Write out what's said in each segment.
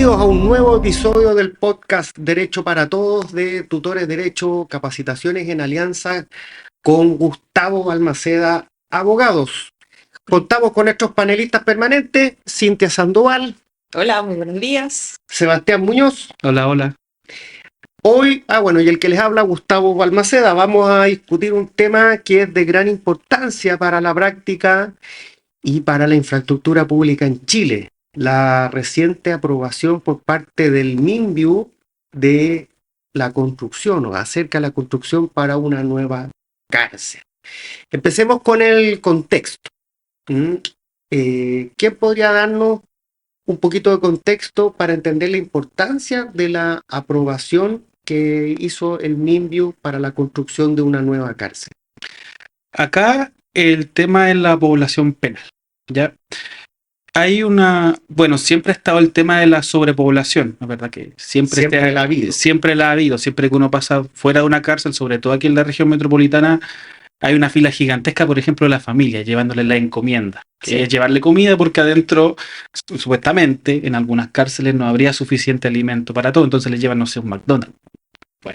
Bienvenidos a un nuevo episodio del podcast Derecho para Todos de Tutores Derecho, Capacitaciones en Alianza con Gustavo Balmaceda, abogados. Contamos con nuestros panelistas permanentes, Cintia Sandoval. Hola, muy buenos días. Sebastián Muñoz. Hola, hola. Hoy, y el que les habla, Gustavo Balmaceda. Vamos a discutir un tema que es de gran importancia para la práctica y para la infraestructura pública en Chile. La reciente aprobación por parte del MinViu de la construcción o acerca de la construcción para una nueva cárcel. Empecemos con el contexto. ¿Quién podría darnos un poquito de contexto para entender la importancia de la aprobación que hizo el MinViu para la construcción de una nueva cárcel? Acá el tema es la población penal, ¿ya? Hay siempre ha estado el tema de la sobrepoblación, la verdad que siempre la ha habido. Siempre que uno pasa fuera de una cárcel, sobre todo aquí en la región metropolitana, hay una fila gigantesca, por ejemplo, de la familia, llevándole la encomienda. Sí. Es llevarle comida porque adentro, supuestamente, en algunas cárceles no habría suficiente alimento para todo, entonces le llevan, no sé, un McDonald's. Bueno.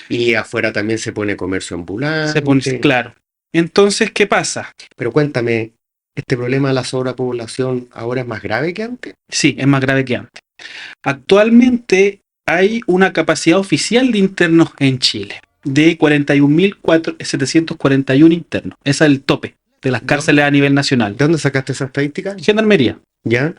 Y afuera también se pone comercio ambulante. Claro. Entonces, ¿qué pasa? Pero cuéntame, ¿este problema de la sobrepoblación ahora es más grave que antes? Sí, es más grave que antes. Actualmente hay una capacidad oficial de internos en Chile de 41.741 internos. Ese es el tope de las cárceles a nivel nacional. ¿De dónde sacaste esa estadística? Gendarmería. ¿Ya?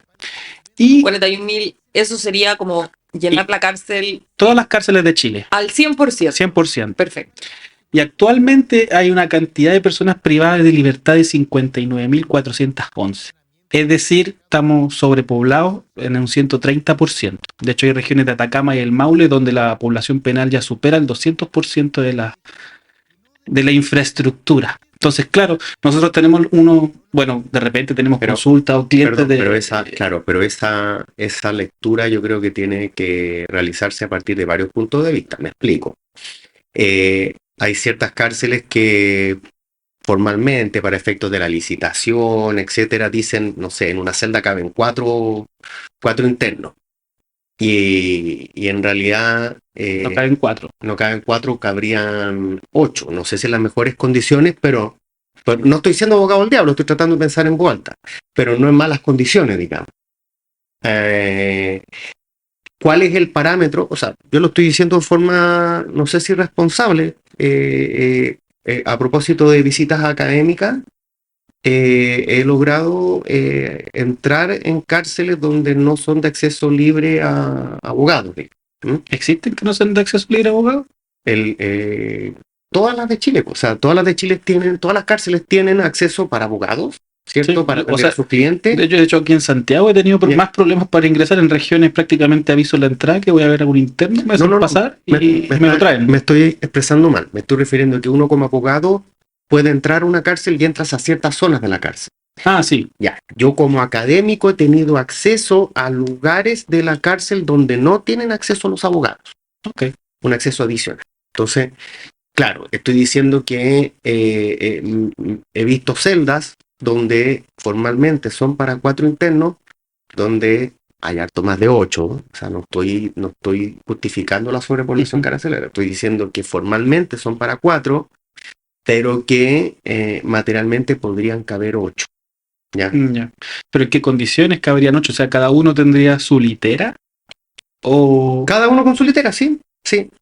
Y 41.000, eso sería como llenar la cárcel. Todas las cárceles de Chile. Al 100%. 100%. Perfecto. Y actualmente hay una cantidad de personas privadas de libertad de 59.411. Es decir, estamos sobrepoblados en un 130%. De hecho, hay regiones de Atacama y el Maule donde la población penal ya supera el 200% de la infraestructura. Entonces, claro, nosotros tenemos de repente tenemos consultas o clientes pero esa lectura yo creo que tiene que realizarse a partir de varios puntos de vista. Me explico. Hay ciertas cárceles que formalmente, para efectos de la licitación, etcétera, dicen, no sé, en una celda caben cuatro internos. Y en realidad... no caben 4. No caben 4, cabrían 8. No sé si en las mejores condiciones, pero no estoy siendo abogado del diablo, estoy tratando de pensar en voz alta. Pero no en malas condiciones, digamos. ¿Cuál es el parámetro? O sea, yo lo estoy diciendo de forma, no sé si responsable, a propósito de visitas académicas, he logrado entrar en cárceles donde no son de acceso libre a abogados. ¿Existen que no son de acceso libre a abogados? Todas las de Chile, todas las cárceles tienen acceso para abogados, ¿cierto? Sí, para atender a sus clientes. De hecho, aquí en Santiago he tenido más problemas para ingresar en regiones prácticamente aviso la entrada, que voy a ver a algún interno, me hacen pasar y me lo traen. Me estoy expresando mal, me estoy refiriendo a que uno como abogado puede entrar a una cárcel y entras a ciertas zonas de la cárcel. Ah, sí. Ya, yo como académico he tenido acceso a lugares de la cárcel donde no tienen acceso los abogados. Ok. Un acceso adicional. Entonces, claro, estoy diciendo que he visto celdas donde formalmente son para 4 internos, donde hay harto más de 8, o sea, no estoy justificando la sobrepoblación carcelera, estoy diciendo que formalmente son para 4, pero que materialmente podrían caber 8. ¿Ya? ¿Pero en qué condiciones cabrían 8? O sea, ¿cada uno tendría su litera? ¿O...? Cada uno con su litera, sí,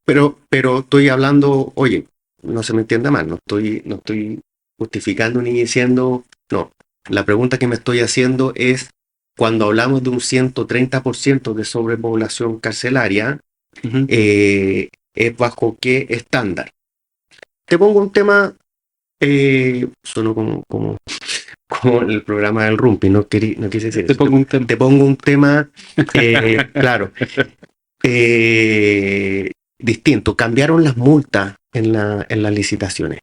pero estoy hablando, oye, no se me entienda mal, no estoy justificando ni diciendo, no, la pregunta que me estoy haciendo es, cuando hablamos de un 130% de sobrepoblación carcelaria, ¿es bajo qué estándar? Te pongo un tema, sonó como el programa del Rumpi, no quise decir eso. Te pongo un tema, claro, distinto. Cambiaron las multas en las licitaciones.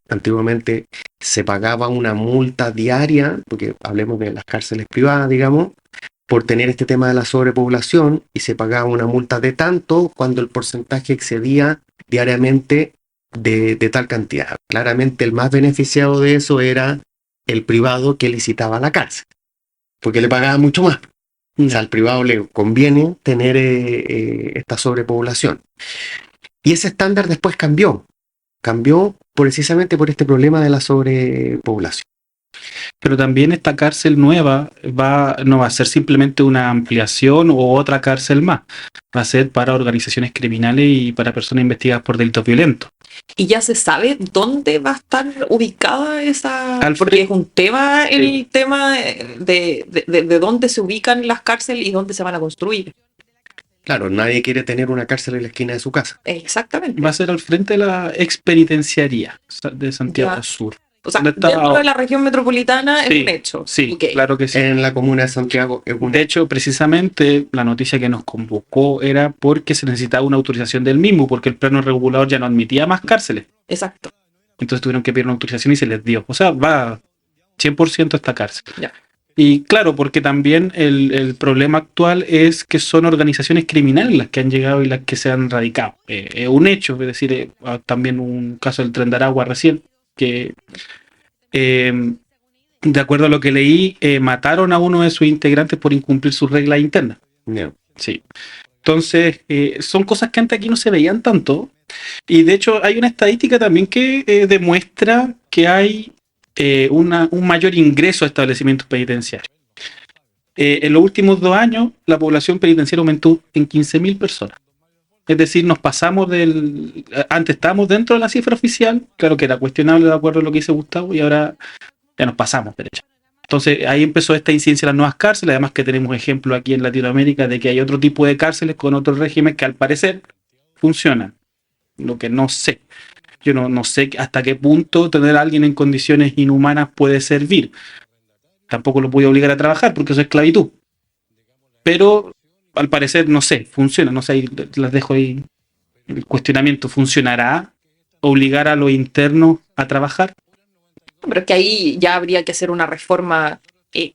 Antiguamente se pagaba una multa diaria, porque hablemos de las cárceles privadas, digamos, por tener este tema de la sobrepoblación, y se pagaba una multa de tanto cuando el porcentaje excedía diariamente de tal cantidad. Claramente el más beneficiado de eso era el privado que licitaba la cárcel, porque le pagaba mucho más. O sea, al privado le conviene tener esta sobrepoblación. Y ese estándar después cambió. Cambió precisamente por este problema de la sobrepoblación. Pero también esta cárcel nueva no va a ser simplemente una ampliación o otra cárcel más. Va a ser para organizaciones criminales y para personas investigadas por delitos violentos. ¿Y ya se sabe dónde va a estar ubicada esa? Alfred, porque es un tema, sí. El tema de dónde se ubican las cárceles y dónde se van a construir. Claro, nadie quiere tener una cárcel en la esquina de su casa. Exactamente. Va a ser al frente de la expenitenciaría de Santiago Ya. Sur. O sea, ¿Dónde está? dentro de la región metropolitana Sí, es un hecho. Sí, Ok. claro que sí. En la comuna de Santiago es un De hecho, precisamente la noticia que nos convocó era porque se necesitaba una autorización del mismo, porque el plano regulador ya no admitía más cárceles. Exacto. Entonces tuvieron que pedir una autorización y se les dio. O sea, va 100% a esta cárcel. Ya. Y claro, porque también el problema actual es que son organizaciones criminales las que han llegado y las que se han radicado. Es un hecho, es decir, también un caso del Tren de Aragua recién, que de acuerdo a lo que leí, mataron a uno de sus integrantes por incumplir sus reglas internas. No. Sí. Entonces, son cosas que antes aquí no se veían tanto. Y de hecho, hay una estadística también que demuestra que hay un mayor ingreso a establecimientos penitenciarios. En los últimos 2 años, la población penitenciaria aumentó en 15.000 personas. Es decir, nos pasamos antes estábamos dentro de la cifra oficial, claro que era cuestionable de acuerdo a lo que dice Gustavo, y ahora ya nos pasamos derecha. Entonces ahí empezó esta incidencia de las nuevas cárceles, además que tenemos ejemplos aquí en Latinoamérica de que hay otro tipo de cárceles con otro régimen que al parecer funcionan. Lo que no sé. Yo no sé hasta qué punto tener a alguien en condiciones inhumanas puede servir. Tampoco lo voy a obligar a trabajar porque eso es esclavitud. Pero al parecer, no sé, funciona. No sé, ahí las dejo ahí. El cuestionamiento: ¿funcionará obligar a los internos a trabajar? Pero es que ahí ya habría que hacer una reforma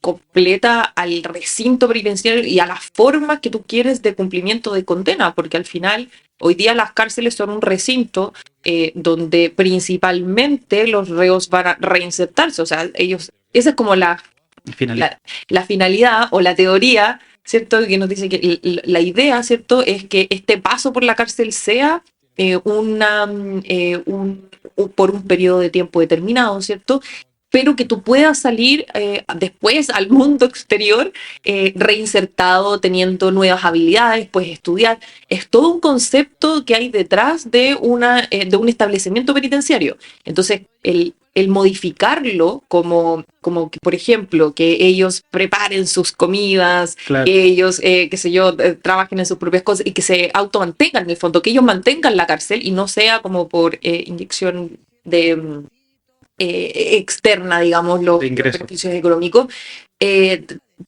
completa al recinto penitenciario y a las formas que tú quieres de cumplimiento de condena, porque al final hoy día las cárceles son un recinto donde principalmente los reos van a reinsertarse, o sea, esa es como la finalidad o la teoría, ¿cierto? Que nos dice que la idea, ¿cierto? Es que este paso por la cárcel sea por un periodo de tiempo determinado, ¿cierto? Pero que tú puedas salir después al mundo exterior reinsertado, teniendo nuevas habilidades, puedes estudiar. Es todo un concepto que hay detrás de un establecimiento penitenciario. Entonces, el modificarlo como que, por ejemplo, que ellos preparen sus comidas, claro, que ellos, qué sé yo, trabajen en sus propias cosas y que se automantengan en el fondo, que ellos mantengan la cárcel y no sea como por inyección de externa, digamos, los beneficios económicos.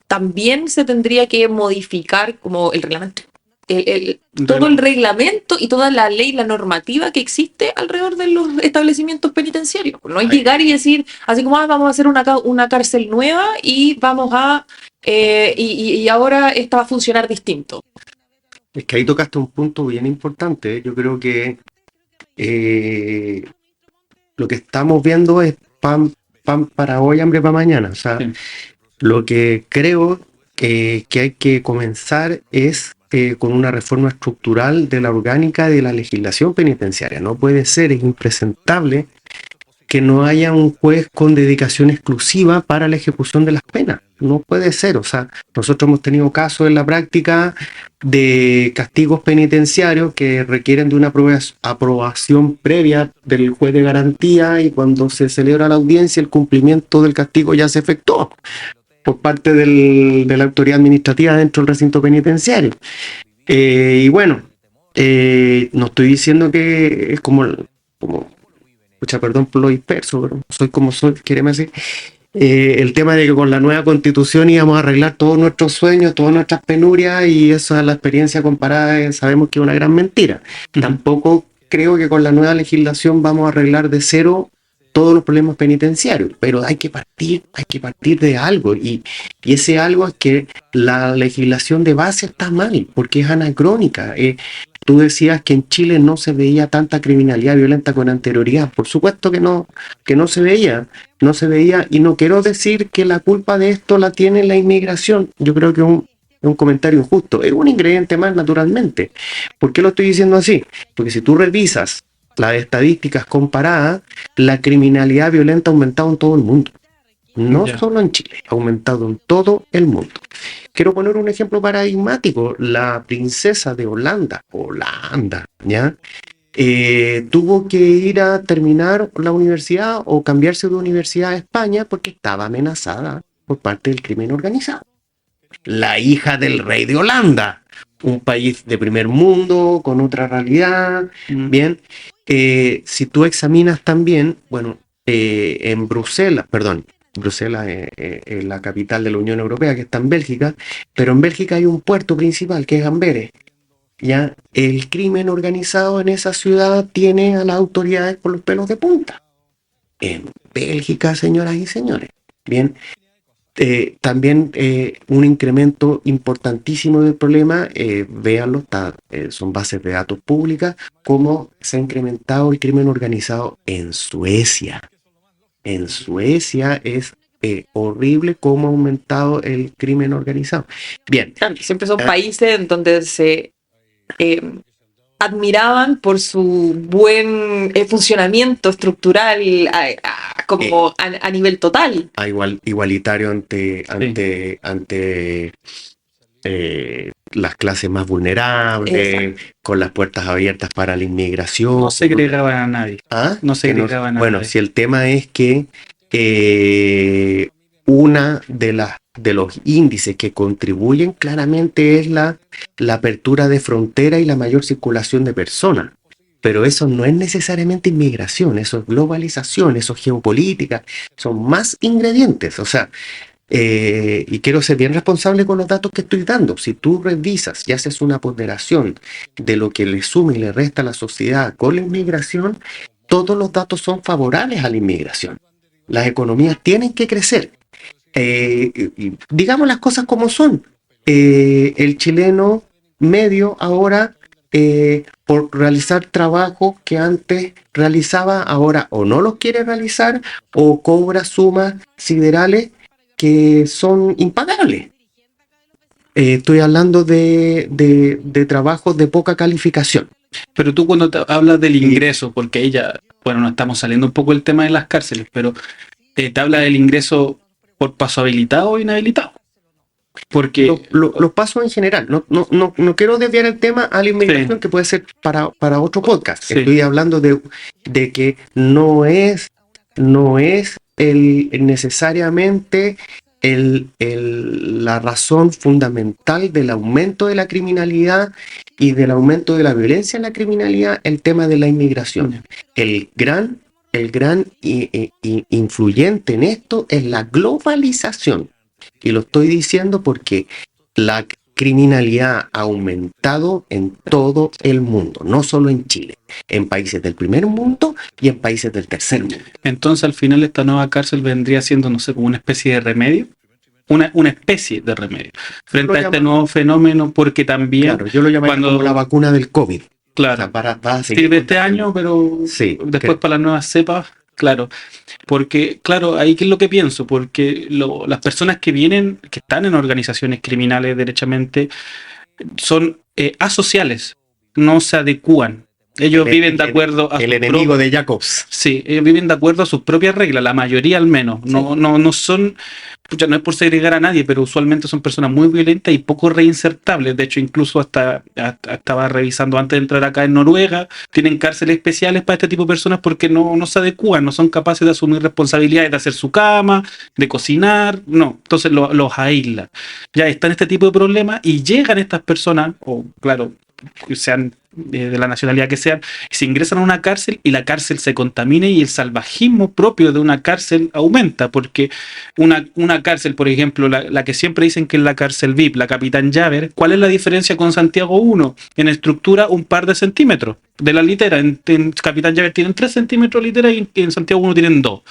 También se tendría que modificar como el reglamento. Todo el reglamento y toda la ley, la normativa que existe alrededor de los establecimientos penitenciarios. No es llegar y decir, así como vamos a hacer una cárcel nueva y vamos a y ahora esta va a funcionar distinto. Es que ahí tocaste un punto bien importante. Yo creo que lo que estamos viendo es pan para hoy, hambre para mañana. O sea, sí. Lo que creo que hay que comenzar es con una reforma estructural de la orgánica de la legislación penitenciaria. No puede ser, es impresentable que no haya un juez con dedicación exclusiva para la ejecución de las penas. No puede ser. O sea, nosotros hemos tenido casos en la práctica de castigos penitenciarios que requieren de una aprobación previa del juez de garantía, y cuando se celebra la audiencia el cumplimiento del castigo ya se efectuó por parte de la autoridad administrativa dentro del recinto penitenciario. Y bueno, no estoy diciendo que es como mucha perdón por lo disperso, pero soy como soy, quéreme así. El tema de que con la nueva constitución íbamos a arreglar todos nuestros sueños, todas nuestras penurias, y eso a la experiencia comparada sabemos que es una gran mentira. Tampoco creo que con la nueva legislación vamos a arreglar de cero todos los problemas penitenciarios, pero hay que partir de algo, y ese algo es que la legislación de base está mal, porque es anacrónica. Tú decías que en Chile no se veía tanta criminalidad violenta con anterioridad. Por supuesto que no se veía, y no quiero decir que la culpa de esto la tiene la inmigración. Yo creo que es es un comentario injusto, es un ingrediente más naturalmente. ¿Por qué lo estoy diciendo así? Porque si tú revisas las estadísticas comparadas, la criminalidad violenta ha aumentado en todo el mundo. No solo en Chile, ha aumentado en todo el mundo. Quiero poner un ejemplo paradigmático. La princesa de Holanda, ¿ya? Tuvo que ir a terminar la universidad o cambiarse de universidad a España porque estaba amenazada por parte del crimen organizado. La hija del rey de Holanda, un país de primer mundo, con otra realidad, bien. Si tú examinas también, bueno, en Bruselas es la capital de la Unión Europea, que está en Bélgica, pero en Bélgica hay un puerto principal que es Amberes. Ya el crimen organizado en esa ciudad tiene a las autoridades por los pelos de punta. En Bélgica, señoras y señores. Bien, también un incremento importantísimo del problema, véanlo, son bases de datos públicas, cómo se ha incrementado el crimen organizado en Suecia. En Suecia es horrible cómo ha aumentado el crimen organizado. Bien. Siempre son países en donde se admiraban por su buen funcionamiento estructural a nivel total. Igualitario ante las clases más vulnerables, con las puertas abiertas para la inmigración. No segregaban a nadie. No segregaban a nadie. Bueno, si el tema es que una de los índices que contribuyen claramente es la apertura de frontera y la mayor circulación de personas. Pero eso no es necesariamente inmigración, eso es globalización, eso es geopolítica, son más ingredientes. O sea, y quiero ser bien responsable con los datos que estoy dando. Si tú revisas y haces una ponderación de lo que le suma y le resta a la sociedad con la inmigración, todos los datos son favorables a la inmigración. Las economías tienen que crecer. Digamos las cosas como son. El chileno medio ahora, por realizar trabajos que antes realizaba, ahora o no los quiere realizar o cobra sumas siderales que son impagables. Estoy hablando de trabajos de poca calificación. Pero tú cuando hablas del ingreso, porque ella, bueno, no estamos saliendo un poco del tema de las cárceles, pero te habla del ingreso por paso habilitado o inhabilitado. Porque los pasos en general, no quiero desviar el tema a la inmigración, que puede ser para otro podcast. Sí. Estoy hablando de que no es necesariamente la razón fundamental del aumento de la criminalidad y del aumento de la violencia en la criminalidad, el tema de la inmigración. El gran influyente en esto es la globalización. Y lo estoy diciendo porque la criminalidad ha aumentado en todo el mundo, no solo en Chile, en países del primer mundo y en países del tercer mundo. Entonces, al final, esta nueva cárcel vendría siendo, no sé, como una especie de remedio. Una especie de remedio frente a este nuevo fenómeno, porque también... Claro, yo lo llamo como la vacuna del COVID. Claro, o sea, sí, de este año, pero sí, después para las nuevas cepas, claro. Porque, claro, ahí qué es lo que pienso, porque las personas que vienen, que están en organizaciones criminales derechamente, son asociales, no se adecúan. Ellos viven de acuerdo a el enemigo de Jacobs. Sí, ellos viven de acuerdo a sus propias reglas, la mayoría al menos. Sí. No son, no es por segregar a nadie, pero usualmente son personas muy violentas y poco reinsertables. De hecho, incluso hasta estaba revisando antes de entrar acá en Noruega, tienen cárceles especiales para este tipo de personas porque no se adecúan, no son capaces de asumir responsabilidades de hacer su cama, de cocinar, no. Entonces los aísla. Ya están este tipo de problemas y llegan estas personas, o claro, sean de la nacionalidad que sean, se ingresan a una cárcel y la cárcel se contamina y el salvajismo propio de una cárcel aumenta, porque una cárcel, por ejemplo, la que siempre dicen que es la cárcel VIP, la Capitán Llaver, ¿cuál es la diferencia con Santiago 1? En estructura, un par de centímetros de la litera. En Capitán Llaver tienen 3 centímetros de litera y en Santiago 1 tienen 2.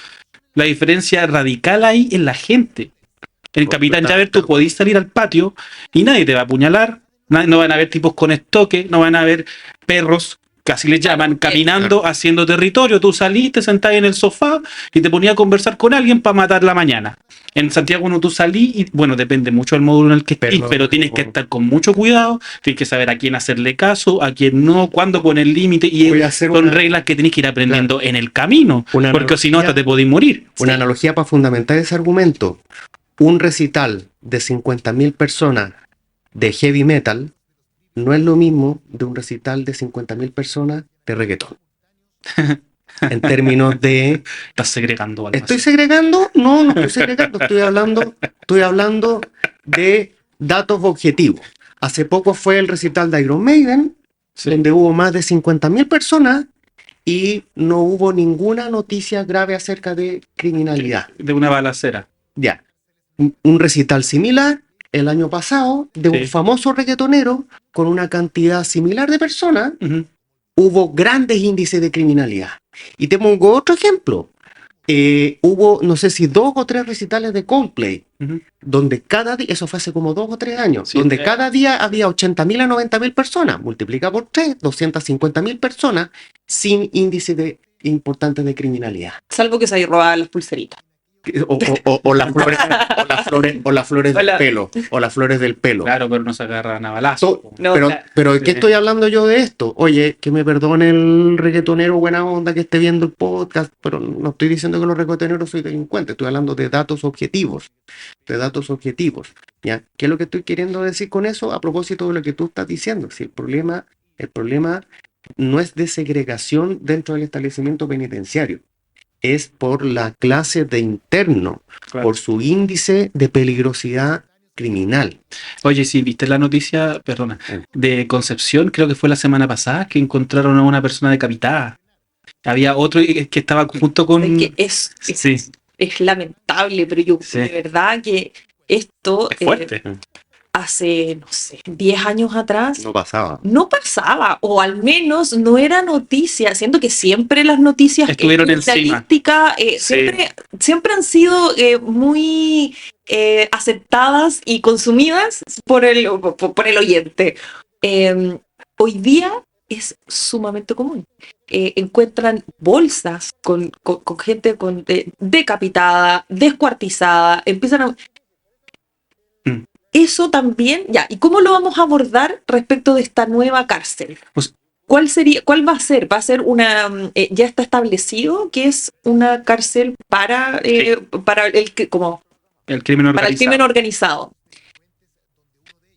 La diferencia radical ahí es la gente. En Capitán Llaver tú podís salir al patio y nadie te va a apuñalar. No van a haber tipos con estoque, no van a haber perros casi les llaman, caminando, haciendo territorio. Tú salís, te sentás en el sofá y te ponías a conversar con alguien para matar la mañana. En Santiago no, tú salís y, bueno, depende mucho del módulo en el que estés, pero tienes que estar con mucho cuidado, tienes que saber a quién hacerle caso, a quién no, cuándo poner límite, y son reglas que tienes que ir aprendiendo en el camino, porque si no hasta te podés morir. Una analogía para fundamentar ese argumento: un recital de 50.000 personas de heavy metal no es lo mismo de un recital de 50.000 personas de reggaetón. En términos de... ¿Estás segregando algo? ¿Estoy segregando? No, no estoy segregando. Estoy hablando de datos objetivos. Hace poco fue el recital de Iron Maiden, donde hubo más de 50.000 personas y no hubo ninguna noticia grave acerca de criminalidad. De una balacera. Ya. Un recital similar el año pasado de un famoso reggaetonero con una cantidad similar de personas. Hubo grandes índices de criminalidad. Y te pongo otro ejemplo. Hubo, no sé si 2 o 3 recitales de Coldplay, donde cada día, eso fue hace como 2 o 3 años, donde cada día había 80.000 a 90.000 personas, multiplica por 3, 250.000 personas, sin índice importantes de criminalidad. Salvo que se haya robado las pulseritas. O las flores del pelo. O las flores del pelo. Claro, pero no se agarran a balazo. Pero ¿de qué estoy hablando yo de esto? Oye, que me perdone el reggaetonero buena onda que esté viendo el podcast, pero no estoy diciendo que los reggaetoneros soy delincuentes, estoy hablando de datos objetivos. ¿Ya? ¿Qué es lo que estoy queriendo decir con eso? A propósito de lo que tú estás diciendo. Si el problema no es de segregación dentro del establecimiento penitenciario. Es por la clase de interno, por su índice de peligrosidad criminal. Oye, si viste la noticia, perdona, de Concepción, creo que fue la semana pasada, que encontraron a una persona decapitada. Había otro que estaba junto con... Es lamentable, pero yo de verdad que esto... Es fuerte. Hace, no sé, 10 años atrás... No pasaba, o al menos no era noticia, siento que siempre las noticias estuvieron estadísticas siempre han sido muy aceptadas y consumidas por el oyente. Hoy día es sumamente común. Encuentran bolsas con gente decapitada, descuartizada, empiezan a... Eso también, ya. ¿Y cómo lo vamos a abordar respecto de esta nueva cárcel? Pues, ¿Cuál va a ser? ¿Va a ser una, ya está establecido que es una cárcel para el crimen organizado?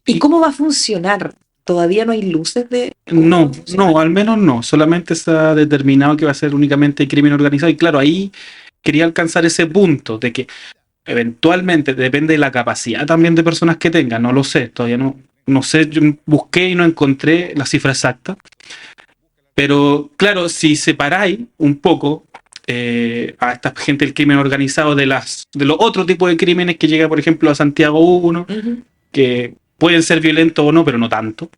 ¿Y cómo va a funcionar? ¿Todavía no hay luces de...? No, al menos no. Solamente está determinado que va a ser únicamente crimen organizado. Y claro, ahí quería alcanzar ese punto de que eventualmente, depende de la capacidad también de personas que tengan, no lo sé, todavía no sé, yo busqué y no encontré la cifra exacta, pero claro, si separáis un poco a esta gente del crimen organizado de los otros tipos de crímenes que llega, por ejemplo, a Santiago 1, que pueden ser violentos o no, pero no tanto,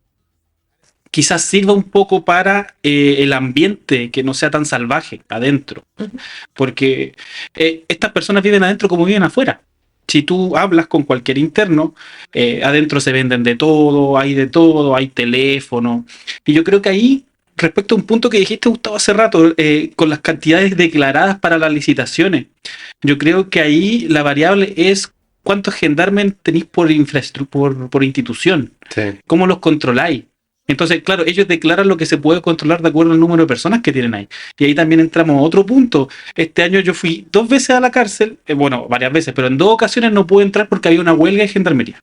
quizás sirva un poco para el ambiente, que no sea tan salvaje adentro. Porque estas personas viven adentro como viven afuera. Si tú hablas con cualquier interno, adentro se venden de todo, hay teléfono. Y yo creo que ahí, respecto a un punto que dijiste, Gustavo, hace rato, con las cantidades declaradas para las licitaciones, yo creo que ahí la variable es cuántos gendarmes tenéis por institución. Sí. ¿Cómo los controláis? Entonces, claro, ellos declaran lo que se puede controlar de acuerdo al número de personas que tienen ahí. Y ahí también entramos a otro punto. Este año yo fui 2 veces a la cárcel, varias veces, pero en 2 ocasiones no pude entrar porque había una huelga de gendarmería.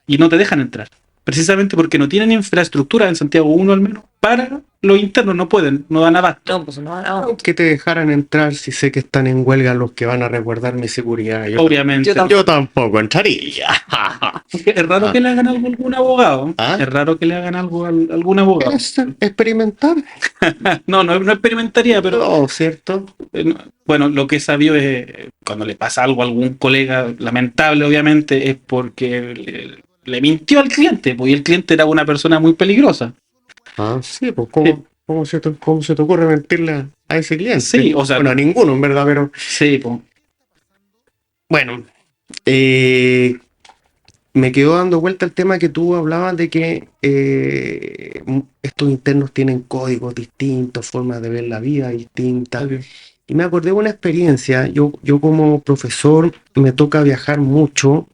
Y no te dejan entrar. Precisamente porque no tienen infraestructura, en Santiago 1 al menos, para los internos, no pueden, no dan abasto. No, pues no dan abasto. Que te dejaran entrar si sé que están en huelga los que van a resguardar mi seguridad. Obviamente. Yo tampoco entraría. Es raro que le hagan algo a algún abogado. Es raro que le hagan algo a algún abogado. ¿Es experimentar? No experimentaría, pero... No, ¿cierto? Bueno, lo que he sabido es cuando le pasa algo a algún colega, lamentable obviamente, es porque le mintió al cliente, porque el cliente era una persona muy peligrosa. Sí, pues ¿cómo se te ocurre mentirle a ese cliente? Sí, o sea... Bueno, a ninguno, en verdad, pero... Sí, pues... Bueno, me quedó dando vuelta el tema que tú hablabas de que estos internos tienen códigos distintos, formas de ver la vida distintas. Y me acordé de una experiencia. Yo como profesor me toca viajar mucho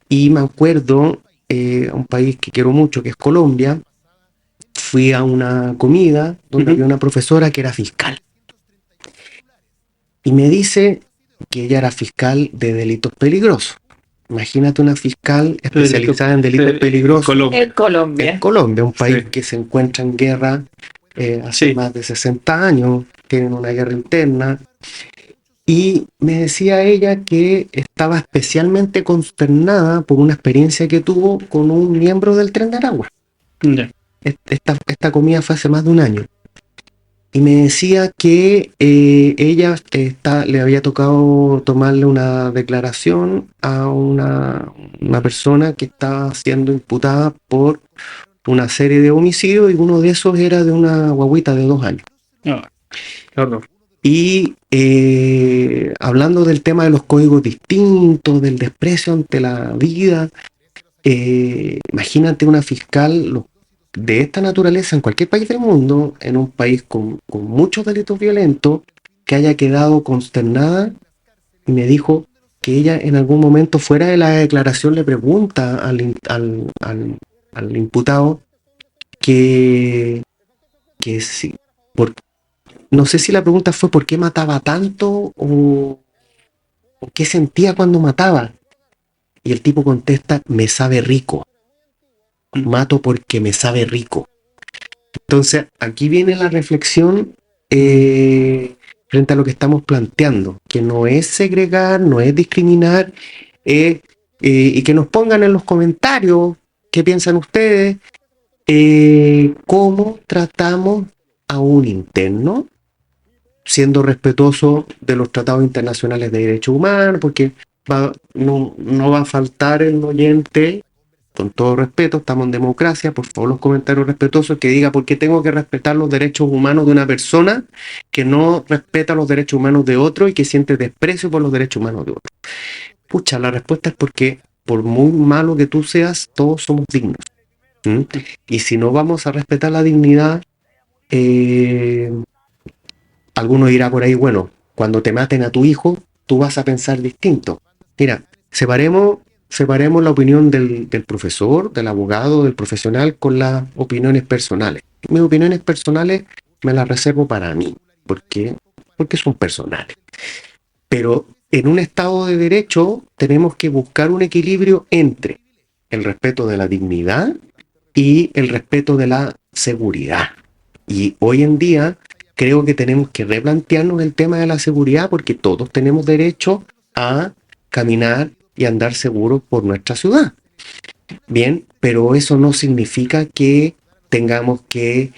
y me acuerdo a un país que quiero mucho, que es Colombia. Fui a una comida donde había una profesora que era fiscal. Y me dice que ella era fiscal de delitos peligrosos. Imagínate una fiscal especializada en delitos peligrosos. En Colombia. En Colombia, un país que se encuentra en guerra hace más de 60 años, tienen una guerra interna. Y me decía ella que estaba especialmente consternada por una experiencia que tuvo con un miembro del Tren de Aragua. Esta comida fue hace más de un año. Y me decía que ella le había tocado tomarle una declaración a una persona que estaba siendo imputada por una serie de homicidios y uno de esos era de una guagüita de 2 años. Y hablando del tema de los códigos distintos, del desprecio ante la vida, imagínate una fiscal de esta naturaleza en cualquier país del mundo, en un país con muchos delitos violentos, que haya quedado consternada, y me dijo que ella en algún momento fuera de la declaración le pregunta al imputado que sí, no sé si la pregunta fue por qué mataba tanto o qué sentía cuando mataba. Y el tipo contesta, me sabe rico. Mato porque me sabe rico. Entonces, aquí viene la reflexión frente a lo que estamos planteando, que no es segregar, no es discriminar, y que nos pongan en los comentarios qué piensan ustedes, cómo tratamos a un interno, siendo respetuoso de los tratados internacionales de derechos humanos, porque no va a faltar el oyente, con todo respeto, estamos en democracia, por favor los comentarios respetuosos, que diga por qué tengo que respetar los derechos humanos de una persona que no respeta los derechos humanos de otro y que siente desprecio por los derechos humanos de otro. Pucha, la respuesta es porque por muy malo que tú seas, todos somos dignos. Y si no vamos a respetar la dignidad, alguno dirá por ahí, bueno, cuando te maten a tu hijo, tú vas a pensar distinto. Mira, separemos la opinión del profesor, del abogado, del profesional con las opiniones personales. Mis opiniones personales me las reservo para mí, porque son personales. Pero en un Estado de Derecho tenemos que buscar un equilibrio entre el respeto de la dignidad y el respeto de la seguridad. Y hoy en día creo que tenemos que replantearnos el tema de la seguridad, porque todos tenemos derecho a caminar y andar seguros por nuestra ciudad. Bien, pero eso no significa que tengamos que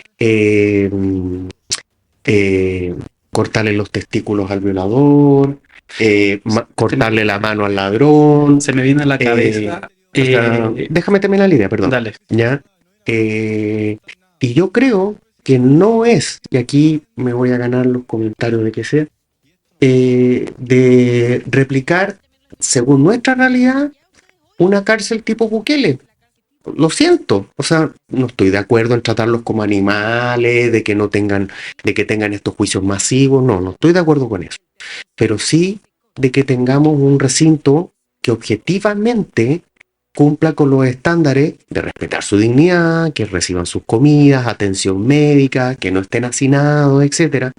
cortarle los testículos al violador, cortarle la mano al ladrón. Se me viene a la cabeza. Déjame terminar la idea, perdón. Dale. ¿Ya? Y yo creo que no es, y aquí me voy a ganar los comentarios de que sea, de replicar, según nuestra realidad, una cárcel tipo Bukele. Lo siento, o sea, no estoy de acuerdo en tratarlos como animales, de que tengan estos juicios masivos, no estoy de acuerdo con eso. Pero sí de que tengamos un recinto que objetivamente cumpla con los estándares de respetar su dignidad, que reciban sus comidas, atención médica, que no estén hacinados, etcétera,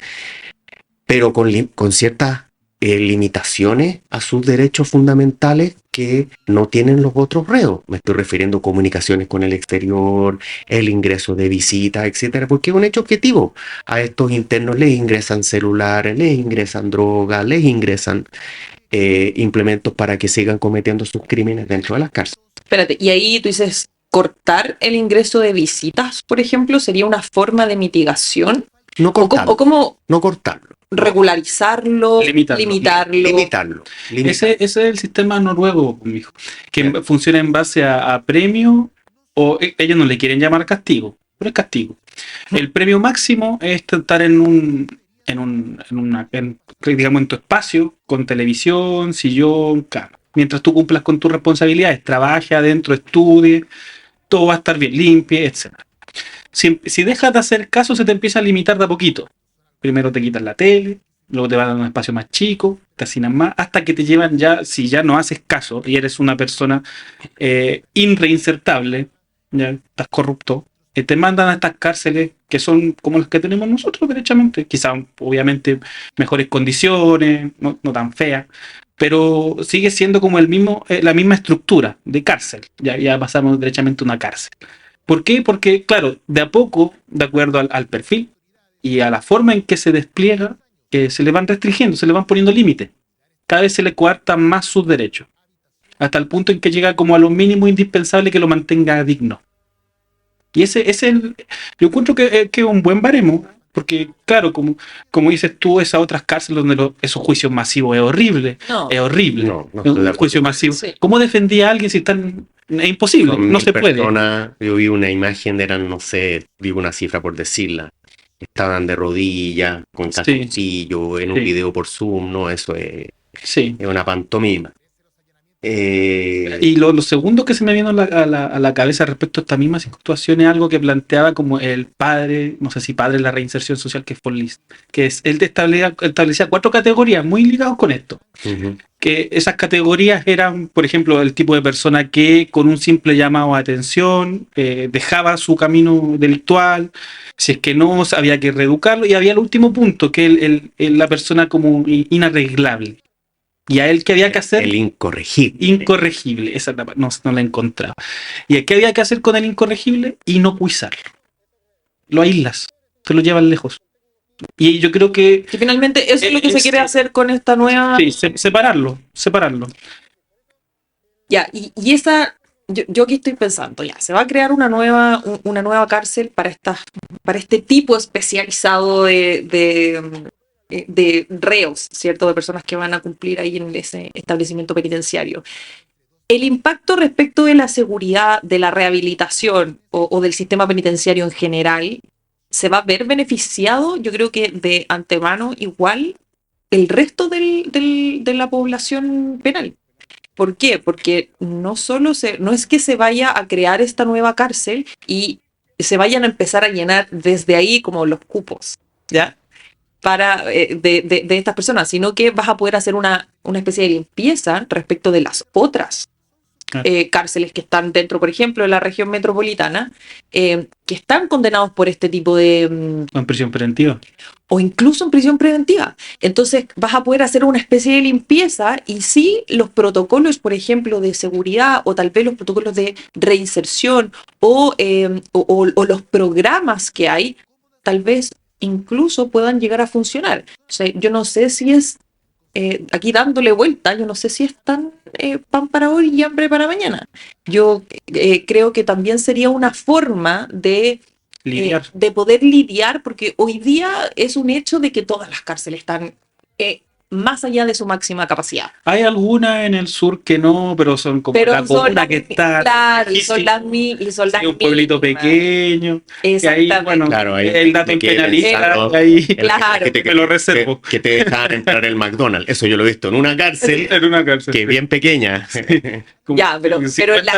pero con ciertas limitaciones a sus derechos fundamentales que no tienen los otros reos. Me estoy refiriendo a comunicaciones con el exterior, el ingreso de visitas, etcétera, porque es un hecho objetivo. A estos internos les ingresan celulares, les ingresan drogas, les ingresan implementos para que sigan cometiendo sus crímenes dentro de las cárceles. Espérate, y ahí tú dices, cortar el ingreso de visitas, por ejemplo, sería una forma de mitigación. No cortarlo. ¿O cómo no cortarlo. regularizarlo, limitarlo? Ese es el sistema noruego, mijo, que funciona en base a premio, o ellos no le quieren llamar castigo, pero es castigo. El premio máximo es estar digamos, en tu espacio, con televisión, sillón, cama. Mientras tú cumplas con tus responsabilidades, trabajes adentro, estudies, todo va a estar bien, limpie, etc. Si dejas de hacer caso, se te empieza a limitar de a poquito. Primero te quitan la tele, luego te van a dar un espacio más chico, te asignan más, hasta que te llevan ya, si ya no haces caso y eres una persona irreinsertable, ya estás corrupto, te mandan a estas cárceles que son como las que tenemos nosotros, derechamente. Quizás, obviamente, mejores condiciones, no tan feas, pero sigue siendo como la misma estructura de cárcel. Ya pasamos derechamente a una cárcel. ¿Por qué? Porque, claro, de a poco, de acuerdo al perfil y a la forma en que se despliega, se le van restringiendo, se le van poniendo límites. Cada vez se le coartan más sus derechos, hasta el punto en que llega como a lo mínimo indispensable que lo mantenga digno. Y ese es yo encuentro que es un buen baremo, porque claro, como dices tú, esas otras cárceles donde esos juicios masivos es horrible. Es horrible. No un juicio masivo. Sí. ¿Cómo defendía a alguien si están... Es imposible, no se puede. Yo vi una imagen, eran, no sé, vi una cifra por decirla. Estaban de rodillas, con calzoncillo, en un video por Zoom, ¿no? Eso es una pantomima. Y lo segundo que se me vino a la cabeza respecto a esta misma situación es algo que planteaba como el padre, no sé si padre de la reinserción social, que es Paul List, que es él establecía 4 categorías muy ligadas con esto. Uh-huh. Que esas categorías eran, por ejemplo, el tipo de persona que con un simple llamado a atención dejaba su camino delictual, si es que no, había que reeducarlo, y había el último punto, que es la persona como inarreglable. Y a él, ¿qué había que hacer? El incorregible. Incorregible, esa no la he encontrado. ¿Y qué había que hacer con el incorregible? Inocuizarlo. Lo aíslas, te lo llevan lejos. Y yo creo que finalmente eso es lo que se quiere hacer con esta nueva... Sí, separarlo. Ya, y esa... Yo aquí estoy pensando, ya, se va a crear una nueva cárcel para este tipo especializado de reos, ¿cierto? De personas que van a cumplir ahí en ese establecimiento penitenciario. El impacto respecto de la seguridad, de la rehabilitación o del sistema penitenciario en general, ¿se va a ver beneficiado? Yo creo que de antemano igual el resto de la población penal. ¿Por qué? Porque no es que se vaya a crear esta nueva cárcel y se vayan a empezar a llenar desde ahí como los cupos, ¿ya? De estas personas, sino que vas a poder hacer una especie de limpieza respecto de las otras cárceles que están dentro, por ejemplo, de la región metropolitana, que están condenados por este tipo de... O en prisión preventiva. O incluso en prisión preventiva. Entonces vas a poder hacer una especie de limpieza y sí los protocolos, por ejemplo, de seguridad o tal vez los protocolos de reinserción o los programas que hay, tal vez incluso puedan llegar a funcionar. O sea, yo no sé si es, aquí dándole vuelta, yo no sé si es tan pan para hoy y hambre para mañana. Yo creo que también sería una forma de poder lidiar, porque hoy día es un hecho de que todas las cárceles están más allá de su máxima capacidad. Hay algunas en el sur que no, pero son como la comuna que está... Claro, y son las un pueblito pequeño. Y ahí, bueno, claro, el dato en penalista, ahí claro. Me lo reservo. Que te dejan entrar el McDonald's. Eso yo lo he visto en una cárcel. Que es bien pequeña. Ya, pero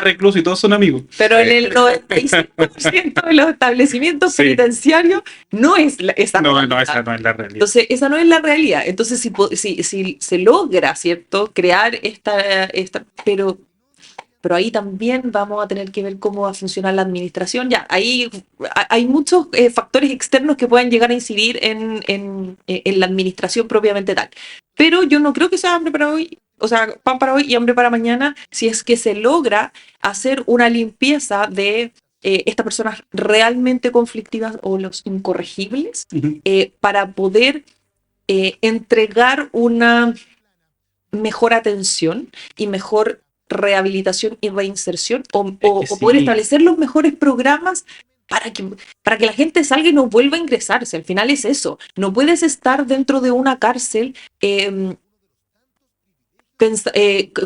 reclusos y todos son amigos. Pero en el 95% de los establecimientos penitenciarios no es esa realidad. No, esa no es la realidad. Entonces, esa no es la realidad. Entonces, si se logra, ¿cierto?, crear esta pero ahí también vamos a tener que ver cómo va a funcionar la administración. Ya, ahí hay muchos factores externos que puedan llegar a incidir en la administración propiamente tal. Pero yo no creo que sea hambre para hoy, o sea, pan para hoy y hambre para mañana, si es que se logra hacer una limpieza de estas personas realmente conflictivas o los incorregibles, para poder entregar una mejor atención y mejor rehabilitación y reinserción o poder establecer los mejores programas para que la gente salga y no vuelva a ingresarse. Al final es eso. No puedes estar dentro de una cárcel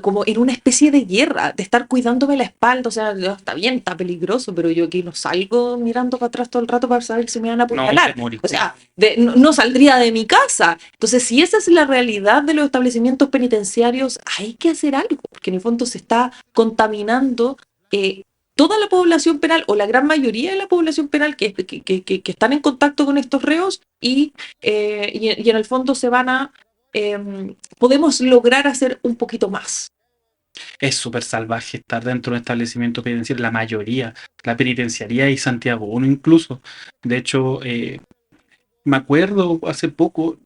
como en una especie de guerra, de estar cuidándome la espalda, o sea, está bien, está peligroso, pero yo aquí no salgo mirando para atrás todo el rato para saber si me van a apuñalar. O sea, no saldría de mi casa. Entonces, si esa es la realidad de los establecimientos penitenciarios, hay que hacer algo, porque en el fondo se está contaminando toda la población penal o la gran mayoría de la población penal que están en contacto con estos reos y en el fondo se van a podemos lograr hacer un poquito más. Es súper salvaje estar dentro de un establecimiento penitenciario, la mayoría, la penitenciaría y Santiago 1 incluso. De hecho, me acuerdo hace poco,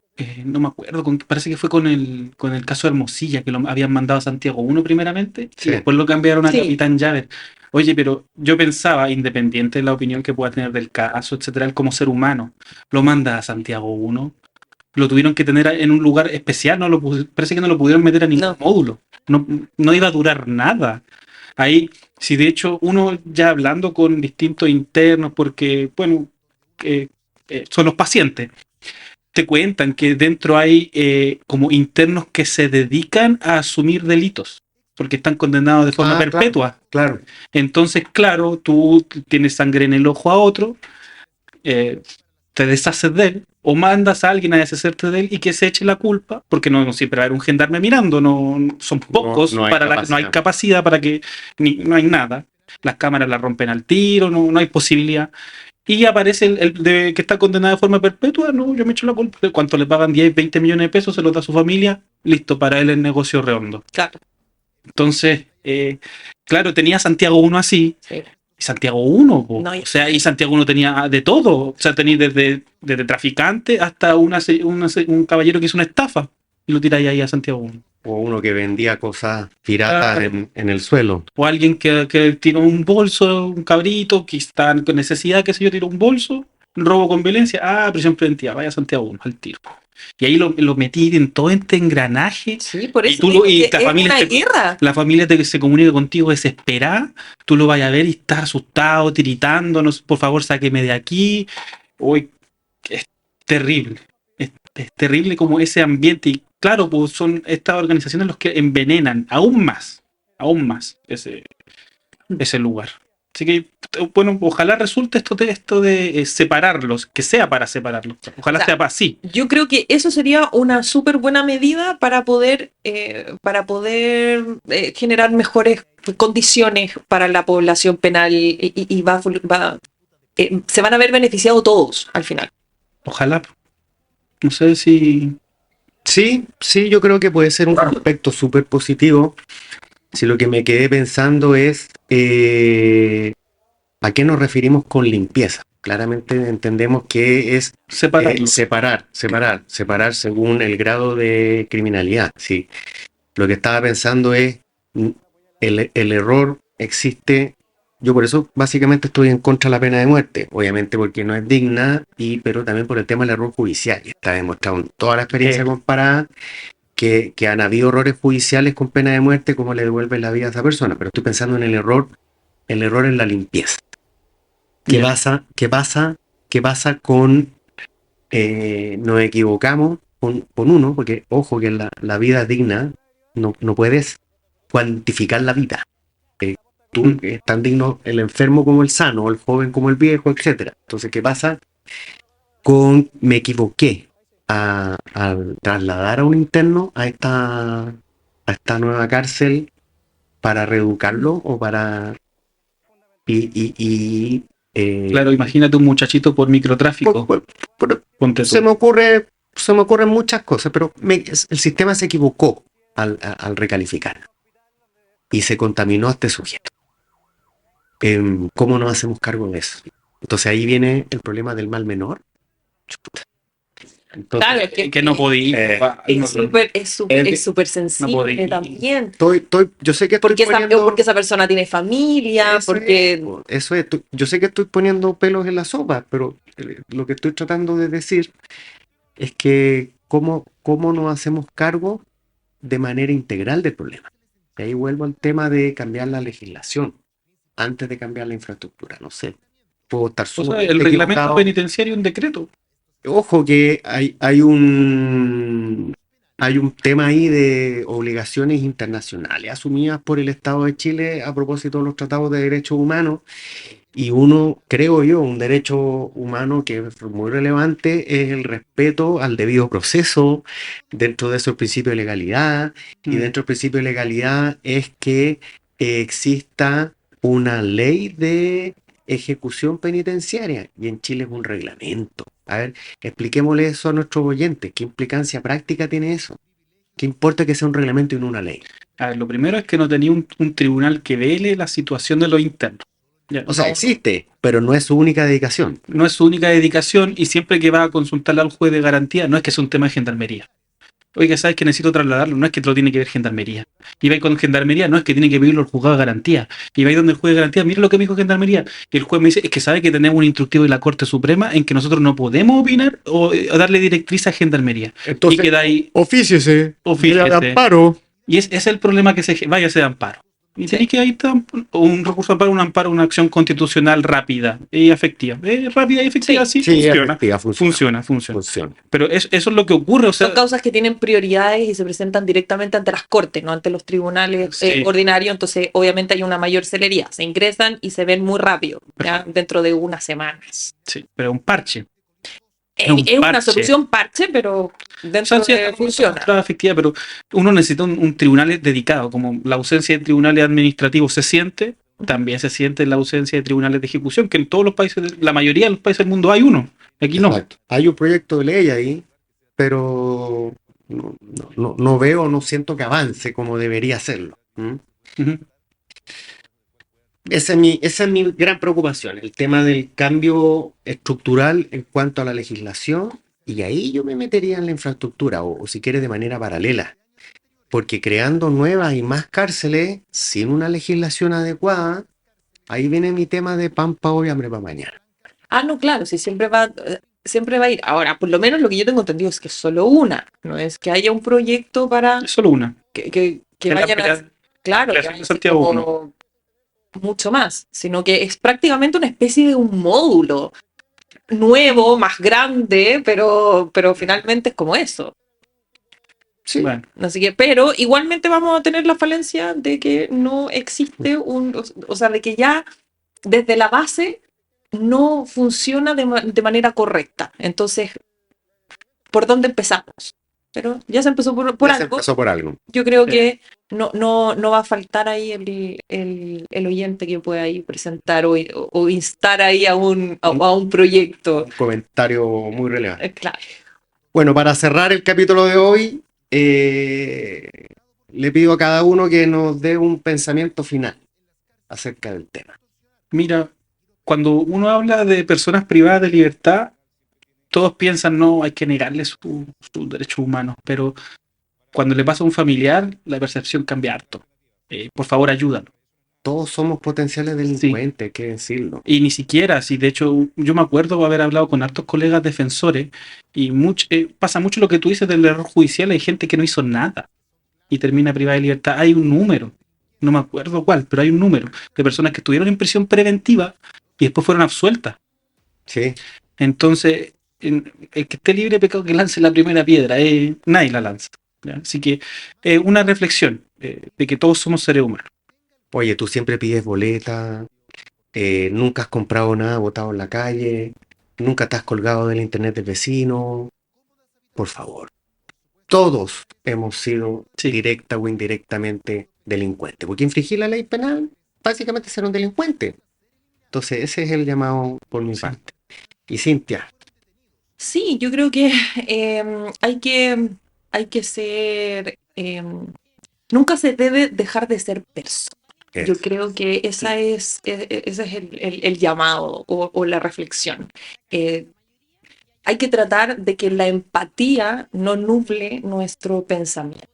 no me acuerdo, parece que fue con el caso de Hermosilla, que lo habían mandado a Santiago 1 primeramente, Sí. Y después lo cambiaron a Sí. Capitán Llaver. Oye, pero yo pensaba, independiente de la opinión que pueda tener del caso, etcétera, él como ser humano, lo manda a Santiago 1. Lo tuvieron que tener en un lugar especial, parece que no lo pudieron meter a ningún módulo. No iba a durar nada. Ahí, si de hecho uno ya hablando con distintos internos, porque, bueno, son los pacientes, te cuentan que dentro hay como internos que se dedican a asumir delitos, porque están condenados de forma perpetua. Claro. Entonces, claro, tú tienes sangre en el ojo a otro, te deshaces de él, o mandas a alguien a deshacerte de él y que se eche la culpa, porque no siempre va a haber un gendarme mirando, son pocos, no hay capacidad para que, no hay nada, las cámaras la rompen al tiro, no hay posibilidad, y aparece el que está condenado de forma perpetua, no, yo me echo la culpa, cuánto le pagan 10, 20 millones de pesos, se los da a su familia, listo, para él el negocio redondo. Claro. Entonces, claro, tenía Santiago 1 así, Sí. Santiago 1, No, o sea, y Santiago 1 tenía de todo, o sea, tenía desde traficante hasta un caballero que hizo una estafa y lo tiráis ahí a Santiago 1. O uno que vendía cosas piratas en el suelo. O alguien que tiró un bolso, un cabrito, que está con necesidad, qué sé yo, tiró un bolso, robo con violencia, prisión preventiva, vaya a Santiago 1, al tiro. Y ahí lo metí en todo este engranaje. Sí, por eso y la es familia una guerra. La familia que se comunica contigo desesperada, tú lo vayas a ver y estás asustado, tiritando, por favor, sáqueme de aquí. Uy, es terrible. Es terrible como ese ambiente. Y claro, pues son estas organizaciones los que envenenan aún más ese lugar. Así que, bueno, ojalá resulte esto de separarlos, que sea para separarlos. Ojalá sea para sí. Yo creo que eso sería una súper buena medida para poder generar mejores condiciones para la población penal y se van a ver beneficiados todos al final. Ojalá. No sé si... Sí, yo creo que puede ser un aspecto súper positivo. Si lo que me quedé pensando es ¿a qué nos referimos con limpieza? Claramente entendemos que es separar según el grado de criminalidad. Sí. Lo que estaba pensando es el error existe. Yo por eso básicamente estoy en contra de la pena de muerte, obviamente porque no es digna, pero también por el tema del error judicial. Está demostrado en toda la experiencia comparada que han habido errores judiciales con pena de muerte, como le devuelven la vida a esa persona, pero estoy pensando en el error en la limpieza. ¿Qué pasa con nos equivocamos con uno? Porque ojo que la vida digna no puedes cuantificar la vida. Tú es tan digno el enfermo como el sano, el joven como el viejo, etcétera. Entonces, ¿qué pasa con me equivoqué al trasladar a un interno a esta nueva cárcel para reeducarlo o para claro, imagínate un muchachito por microtráfico. Se me ocurren muchas cosas, pero el sistema se equivocó al recalificar y se contaminó a este sujeto. ¿Cómo nos hacemos cargo de eso? Entonces ahí viene el problema del mal menor. Entonces, claro, que no podía. Es súper sensible no también. Yo sé que porque esa persona tiene familia, Eso es. Yo sé que estoy poniendo pelos en la sopa, pero lo que estoy tratando de decir es que cómo nos hacemos cargo de manera integral del problema. Y ahí vuelvo al tema de cambiar la legislación antes de cambiar la infraestructura. No sé. Puedo estar el reglamento penitenciario, un decreto. Ojo que hay un hay un tema ahí de obligaciones internacionales asumidas por el Estado de Chile a propósito de los tratados de derechos humanos. Y uno, creo yo, un derecho humano que es muy relevante es el respeto al debido proceso. Dentro de eso el principio de legalidad, y dentro del principio de legalidad es que exista una ley de ejecución penitenciaria, y en Chile es un reglamento. A ver, expliquémosle eso a nuestros oyentes. ¿Qué implicancia práctica tiene eso? ¿Qué importa que sea un reglamento y no una ley? A ver, lo primero es que no tenía un tribunal que vele la situación de los internos. Ya, O sea, existe, pero no es su única dedicación. No es su única dedicación, y siempre que va a consultarle al juez de garantía, no es que sea un tema de gendarmería. Oiga, ¿sabes que necesito trasladarlo? No es que te lo tiene que ver gendarmería. Y va con gendarmería, no es que tiene que pedirlo al juzgado de garantía. Y va ahí donde el juez de garantía, mira lo que me dijo gendarmería. Y el juez me dice, es que sabe que tenemos un instructivo de la Corte Suprema en que nosotros no podemos opinar o darle directriz a gendarmería. Entonces, y queda ahí, ofíciese. ofíciese. De amparo. Y ese es el problema, que se vaya a ser amparo. Y tenéis que ahí un recurso de amparo, una acción constitucional rápida y efectiva. Rápida y efectiva, sí, funciona. Efectiva, Funciona. Pero eso es lo que ocurre. O sea, son causas que tienen prioridades y se presentan directamente ante las cortes, no ante los tribunales ordinarios. Entonces, obviamente hay una mayor celeridad. Se ingresan y se ven muy rápido, ¿ya? Dentro de unas semanas. Sí, pero un parche. Es una solución parche, pero dentro funciona. Efectiva, pero uno necesita un tribunal dedicado. Como la ausencia de tribunales administrativos se siente, también se siente la ausencia de tribunales de ejecución, que en todos los países, la mayoría de los países del mundo hay uno. Aquí no. Exacto. Hay un proyecto de ley ahí, pero no veo, no siento que avance como debería hacerlo. Uh-huh. Esa es mi gran preocupación, el tema del cambio estructural en cuanto a la legislación, y ahí yo me metería en la infraestructura, o si quieres de manera paralela, porque creando nuevas y más cárceles sin una legislación adecuada, ahí viene mi tema de pan para hoy, hambre para mañana. No, claro, sí, siempre va a ir. Ahora, por lo menos lo que yo tengo entendido es que es solo una, no es que haya un proyecto para... Es solo una. Que vayan a... Claro, que vayan Santiago como mucho más, sino que es prácticamente una especie de un módulo nuevo, más grande, pero finalmente es como eso. Sí. Bueno. Así que, pero igualmente vamos a tener la falencia de que no existe o sea, de que ya desde la base no funciona de manera correcta. Entonces, ¿por dónde empezamos? Pero ya se empezó por algo. Se empezó por algo. Yo creo que no va a faltar ahí el oyente que pueda ahí presentar o instar ahí a un proyecto. Un comentario muy relevante. Claro. Bueno, para cerrar el capítulo de hoy, le pido a cada uno que nos dé un pensamiento final acerca del tema. Mira, cuando uno habla de personas privadas de libertad, todos piensan, no, hay que negarles sus derechos humanos, pero cuando le pasa a un familiar, la percepción cambia harto. Por favor, ayúdalo. Todos somos potenciales delincuentes, hay que decirlo. Y ni siquiera, si de hecho, yo me acuerdo haber hablado con hartos colegas defensores, y pasa mucho lo que tú dices del error judicial. Hay gente que no hizo nada y termina privada de libertad. Hay un número, no me acuerdo cuál, pero hay un número de personas que estuvieron en prisión preventiva y después fueron absueltas. Sí. Entonces, el que esté libre de pecado que lance la primera piedra, nadie la lanza. ¿Ya? Así que una reflexión de que todos somos seres humanos. Oye, tú siempre pides boleta, nunca has comprado nada botado en la calle, nunca te has colgado del internet del vecino. Por favor. Todos hemos sido directa o indirectamente delincuentes, porque infringir la ley penal básicamente es ser un delincuente. Entonces ese es el llamado por mi parte. Y Cintia. Sí, yo creo que hay que ser... nunca se debe dejar de ser persona. Yo creo que ese es el llamado o la reflexión. Hay que tratar de que la empatía no nuble nuestro pensamiento.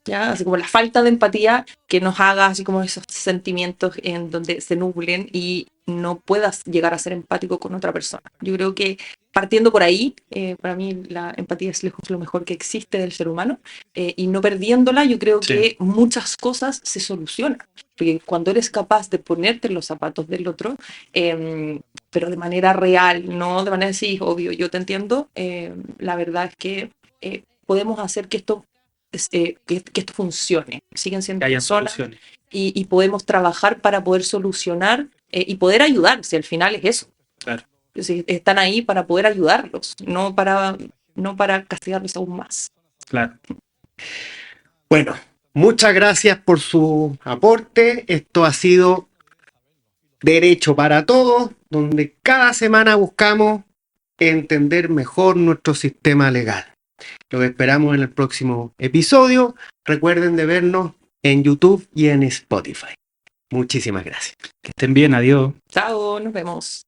¿Ya? Así como la falta de empatía que nos haga así como esos sentimientos en donde se nublen y no puedas llegar a ser empático con otra persona. Yo creo que partiendo por ahí, para mí la empatía es lejos lo mejor que existe del ser humano, y no perdiéndola, yo creo que muchas cosas se solucionan. Porque cuando eres capaz de ponerte en los zapatos del otro, pero de manera real, no de manera así, obvio, yo te entiendo, la verdad es que podemos hacer que esto que esto funcione. Siguen siendo Que hayan personas soluciones. y podemos trabajar para poder solucionar y poder ayudar, si al final es eso. Claro. Si están ahí para poder ayudarlos, no para castigarlos aún más. Claro. Bueno, muchas gracias por su aporte. Esto ha sido Derecho para Todos, donde cada semana buscamos entender mejor nuestro sistema legal. Los esperamos en el próximo episodio. Recuerden de vernos en YouTube y en Spotify. Muchísimas gracias. Que estén bien, adiós. Chao, nos vemos.